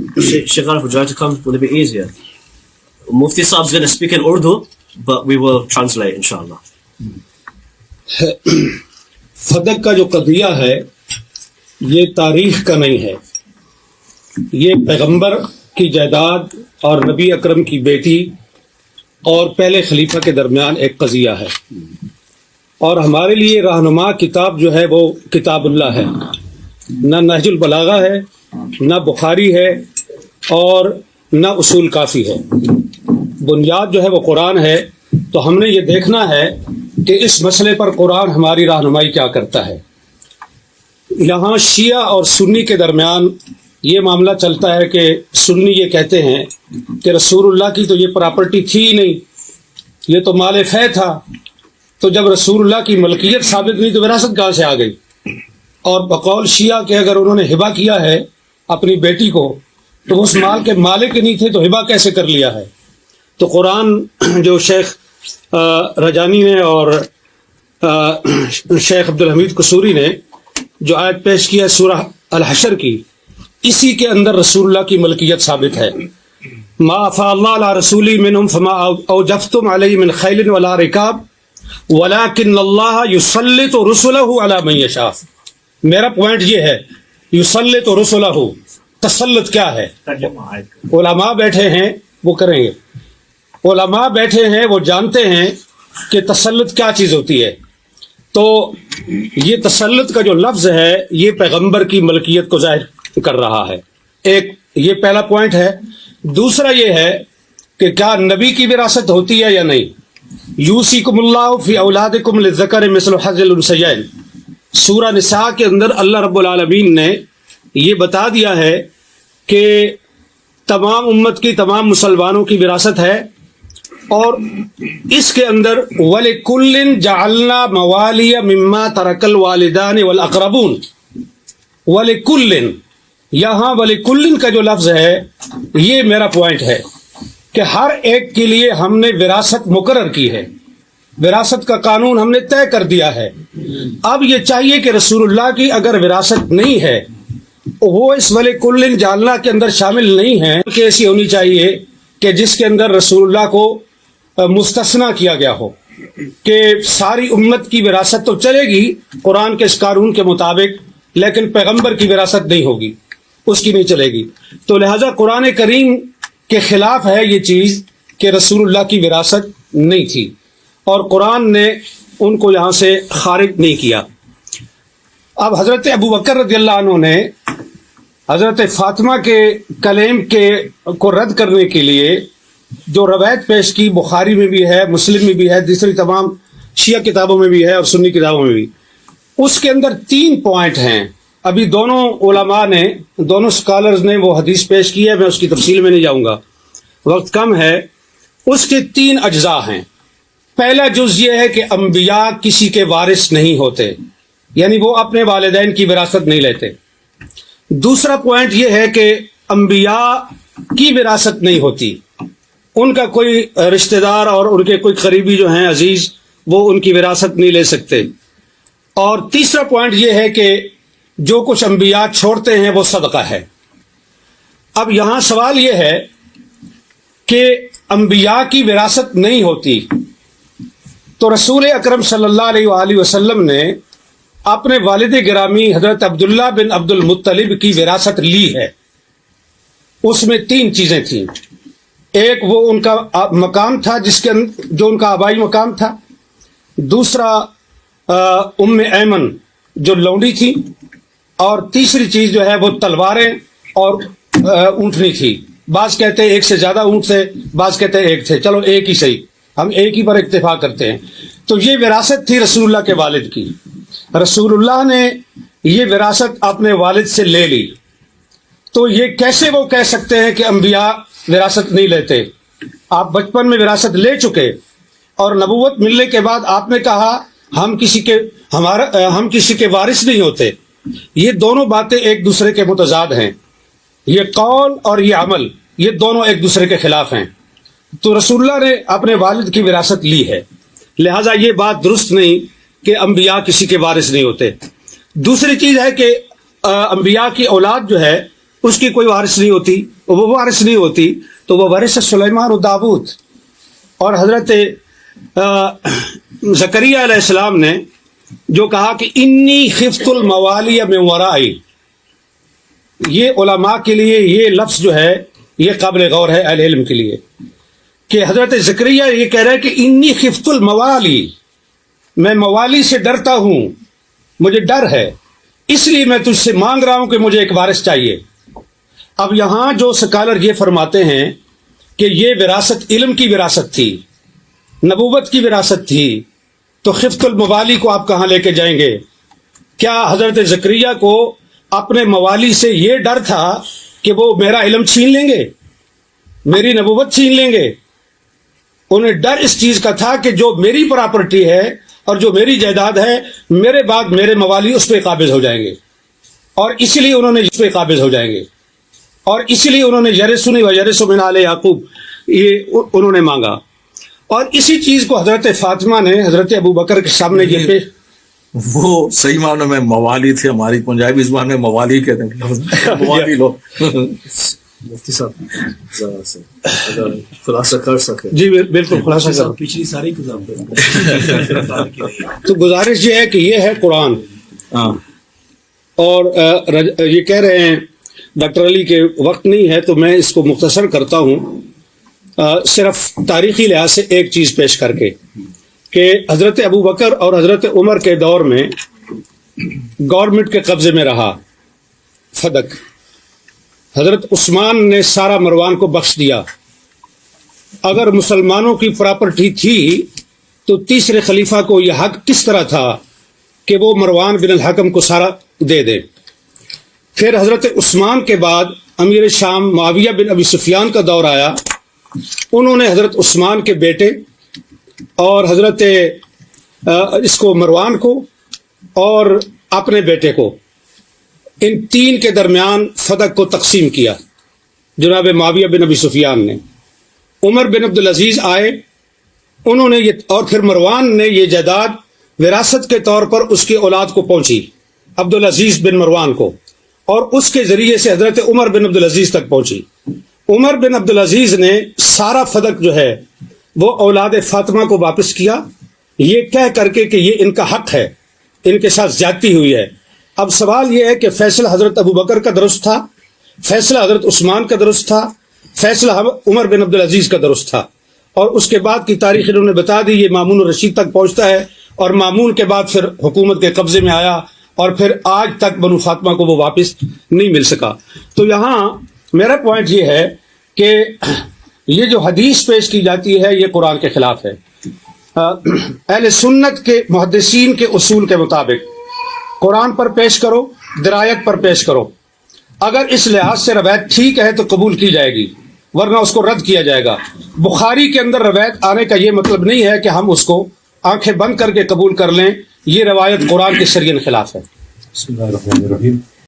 Sheikh Arif, would you like to come? Will it be easier? Mufti Saab's going to speak in Urdu, but we will translate, inshallah. فدق کا جو قضیہ ہے یہ تاریخ کا نہیں ہے، یہ پیغمبر کی جائیداد اور نبی اکرم کی بیٹی اور پہلے خلیفہ کے درمیان ایک قضیہ ہے، اور ہمارے لیے رہنما کتاب جو ہے وہ کتاب اللہ ہے، نہ نہج البلاغہ ہے، نہ بخاری ہے، اور نہ اصول کافی ہے۔ بنیاد جو ہے وہ قرآن ہے، تو ہم نے یہ دیکھنا ہے کہ اس مسئلے پر قرآن ہماری رہنمائی کیا کرتا ہے۔ یہاں شیعہ اور سنی کے درمیان یہ معاملہ چلتا ہے کہ سنی یہ کہتے ہیں کہ رسول اللہ کی تو یہ پراپرٹی تھی ہی نہیں، یہ تو مال فے تھا، تو جب رسول اللہ کی ملکیت ثابت نہیں تو وراثت کہاں سے آ گئی؟ اور بقول شیعہ کہ اگر انہوں نے ہبہ کیا ہے اپنی بیٹی کو تو اس مال کے مالک نہیں تھے، تو ہبہ کیسے کر لیا ہے؟ تو قرآن جو شیخ رجانی نے اور شیخ عبدالحمید قصوری نے جو آیت پیش کی ہے سورہ الحشر کی، اسی کے اندر رسول اللہ کی ملکیت ثابت ہے۔ ما افاء اللہ علی رسولی منہم فما اوجفتم علیہ من خیل ولا رکاب ولکن اللہ یسلط رسلہ علی من یشاء۔ میرا پوائنٹ یہ ہے، یسلط رسلہ، تسلط کیا ہے؟ علماء بیٹھے ہیں وہ کریں گے، علماء بیٹھے ہیں وہ جانتے ہیں کہ تسلط کیا چیز ہوتی ہے۔ تو یہ تسلط کا جو لفظ ہے یہ پیغمبر کی ملکیت کو ظاہر کر رہا ہے، ایک یہ پہلا پوائنٹ ہے۔ دوسرا یہ ہے کہ کیا نبی کی وراثت ہوتی ہے یا نہیں؟ یوصیکم اللہ فی اولادکم للذکر مثل حظ الانثیین، سورہ نساء کے اندر اللہ رب العالمین نے یہ بتا دیا ہے کہ تمام امت کی، تمام مسلمانوں کی وراثت ہے، اور اس کے اندر وَلِكُلٍّ جَعَلْنَا مَوَالِيَ مِمَّا تَرَكَ الْوَالِدَانِ وَالْأَقْرَبُونَ۔ وَلِكُلٍّ، یہاں وَلِكُلٍّ کا جو لفظ ہے یہ میرا پوائنٹ ہے کہ ہر ایک کے لیے ہم نے وراثت مقرر کی ہے، وراثت کا قانون ہم نے طے کر دیا ہے۔ اب یہ چاہیے کہ رسول اللہ کی اگر وراثت نہیں ہے وہ اس وَلِكُلٍّ جَعَلْنَا کے اندر شامل نہیں ہے، کہ ایسی ہونی چاہیے کہ جس کے اندر رسول اللہ کو مستثنا کیا گیا ہو، کہ ساری امت کی وراثت تو چلے گی قرآن کے اس قانون کے مطابق، لیکن پیغمبر کی وراثت نہیں ہوگی، اس کی نہیں چلے گی۔ تو لہذا قرآن کریم کے خلاف ہے یہ چیز کہ رسول اللہ کی وراثت نہیں تھی، اور قرآن نے ان کو یہاں سے خارج نہیں کیا۔ اب حضرت ابو بکر رضی اللہ عنہ نے حضرت فاطمہ کے کلیم کو رد کرنے کے لیے جو روایت پیش کی، بخاری میں بھی ہے، مسلم میں بھی ہے، دوسری تمام شیعہ کتابوں میں بھی ہے اور سنی کتابوں میں بھی، اس کے اندر 3 پوائنٹ ہیں۔ ابھی دونوں علماء نے، دونوں اسکالرز نے وہ حدیث پیش کی ہے، میں اس کی تفصیل میں نہیں جاؤں گا، وقت کم ہے۔ اس کے 3 اجزاء ہیں۔ پہلا جز یہ ہے کہ انبیاء کسی کے وارث نہیں ہوتے، یعنی وہ اپنے والدین کی وراثت نہیں لیتے۔ دوسرا پوائنٹ یہ ہے کہ انبیاء کی وراثت نہیں ہوتی، ان کا کوئی رشتہ دار اور ان کے کوئی قریبی جو ہیں عزیز وہ ان کی وراثت نہیں لے سکتے۔ اور تیسرا پوائنٹ یہ ہے کہ جو کچھ انبیاء چھوڑتے ہیں وہ صدقہ ہے۔ اب یہاں سوال یہ ہے کہ انبیاء کی وراثت نہیں ہوتی، تو رسول اکرم صلی اللہ علیہ وآلہ وسلم نے اپنے والد گرامی حضرت عبداللہ بن عبد المطلب کی وراثت لی ہے۔ اس میں 3 چیزیں تھیں۔ ایک وہ ان کا مقام تھا جو ان کا آبائی مقام تھا، دوسرا ام ایمن جو لونڈی تھی، اور تیسری چیز جو ہے وہ تلواریں اور اونٹنی تھی۔ بعض کہتے ہیں ایک سے زیادہ اونٹ تھے، بعض کہتے ہیں ایک تھے، چلو ایک ہی صحیح، ہم ایک ہی پر اکتفا کرتے ہیں۔ تو یہ وراثت تھی رسول اللہ کے والد کی۔ رسول اللہ نے یہ وراثت اپنے والد سے لے لی، تو یہ کیسے وہ کہہ سکتے ہیں کہ انبیاء وراثت نہیں لیتے؟ آپ بچپن میں وراثت لے چکے اور نبوت ملنے کے بعد آپ نے کہا ہم کسی کے وارث نہیں ہوتے۔ یہ دونوں باتیں ایک دوسرے کے متضاد ہیں، یہ قول اور یہ عمل، یہ دونوں ایک دوسرے کے خلاف ہیں۔ تو رسول اللہ نے اپنے والد کی وراثت لی ہے، لہٰذا یہ بات درست نہیں کہ انبیاء کسی کے وارث نہیں ہوتے۔ دوسری چیز ہے کہ انبیاء کی اولاد جو ہے اس کی کوئی وارث نہیں ہوتی، وہ وارث نہیں ہوتی، تو وہ وارث سلیمان و داود. اور حضرت زکریا علیہ السلام نے جو کہا کہ انی خفت الموالی من ورائی، یہ علماء کے لیے یہ لفظ جو ہے یہ قابل غور ہے اہل علم کے لیے، کہ حضرت زکریا یہ کہہ رہے ہیں کہ انی خفت الموالی، میں موالی سے ڈرتا ہوں، مجھے ڈر ہے، اس لیے میں تجھ سے مانگ رہا ہوں کہ مجھے ایک وارث چاہیے. اب یہاں جو سکالر یہ فرماتے ہیں کہ یہ وراثت علم کی وراثت تھی، نبوت کی وراثت تھی، تو خفت الموالی کو آپ کہاں لے کے جائیں گے؟ کیا حضرت زکریا کو اپنے موالی سے یہ ڈر تھا کہ وہ میرا علم چھین لیں گے، میری نبوت چھین لیں گے؟ انہیں ڈر اس چیز کا تھا کہ جو میری پراپرٹی ہے اور جو میری جائیداد ہے، میرے بعد میرے موالی اس پہ قابض ہو جائیں گے، اور اس لیے انہوں نے اس پہ قابض ہو جائیں گے، اور اس لیے انہوں نے یرثنی و یرث من آل یعقوب یہ انہوں نے مانگا. اور اسی چیز کو حضرت فاطمہ نے حضرت ابو بکر کے سامنے یہ پیش، وہ صحیح معنوں میں موالی تھے، ہماری پنجابی زبان میں موالی کہتے ہیں، موالی لو. مفتی صاحب ذرا سے اگر خلاصہ کر سکے. جی بالکل خلاصہ کرو. پچھلی ساری کتاب تو گزارش یہ ہے کہ یہ ہے قرآن، اور یہ کہہ رہے ہیں ڈاکٹر علی کے وقت نہیں ہے تو میں اس کو مختصر کرتا ہوں، صرف تاریخی لحاظ سے ایک چیز پیش کر کے، کہ حضرت ابو بکر اور حضرت عمر کے دور میں گورنمنٹ کے قبضے میں رہا فدق. حضرت عثمان نے سارا مروان کو بخش دیا. اگر مسلمانوں کی پراپرٹی تھی تو تیسرے خلیفہ کو یہ حق کس طرح تھا کہ وہ مروان بن الحکم کو سارا دے دے؟ پھر حضرت عثمان کے بعد امیر شام معاویہ بن ابی سفیان کا دور آیا. انہوں نے حضرت عثمان کے بیٹے اور حضرت اس کو مروان کو اور اپنے بیٹے کو، ان تین کے درمیان فدق کو تقسیم کیا جناب معاویہ بن ابی سفیان نے. عمر بن عبدالعزیز آئے، انہوں نے یہ، اور پھر مروان نے یہ جائیداد وراثت کے طور پر اس کی اولاد کو پہنچی، عبدالعزیز بن مروان کو، اور اس کے ذریعے سے حضرت عمر بن عبدالعزیز تک پہنچی. عمر بن عبدالعزیز نے سارا فدق جو ہے وہ اولاد فاطمہ کو واپس کیا، یہ کہہ کر کے کہ یہ ان کا حق ہے، ان کے ساتھ زیادتی ہوئی ہے. اب سوال یہ ہے کہ فیصلہ حضرت ابو بکر کا درست تھا، فیصلہ حضرت عثمان کا درست تھا، فیصلہ عمر بن عبدالعزیز کا درست تھا، اور اس کے بعد کی تاریخ انہوں نے بتا دی. یہ مامون الرشید تک پہنچتا ہے، اور مامون کے بعد پھر حکومت کے قبضے میں آیا، اور پھر آج تک بنو فاطمہ کو وہ واپس نہیں مل سکا. تو یہاں میرا پوائنٹ یہ ہے کہ یہ جو حدیث پیش کی جاتی ہے یہ قرآن کے خلاف ہے. اہل سنت کے محدثین کے اصول کے مطابق قرآن پر پیش کرو، درایت پر پیش کرو. اگر اس لحاظ سے روایت ٹھیک ہے تو قبول کی جائے گی، ورنہ اس کو رد کیا جائے گا. بخاری کے اندر روایت آنے کا یہ مطلب نہیں ہے کہ ہم اس کو آنکھیں بند کر کے قبول کر لیں. یہ روایت قرآن کے شریعت خلاف ہے. بسم اللہ الرحمن الرحیم.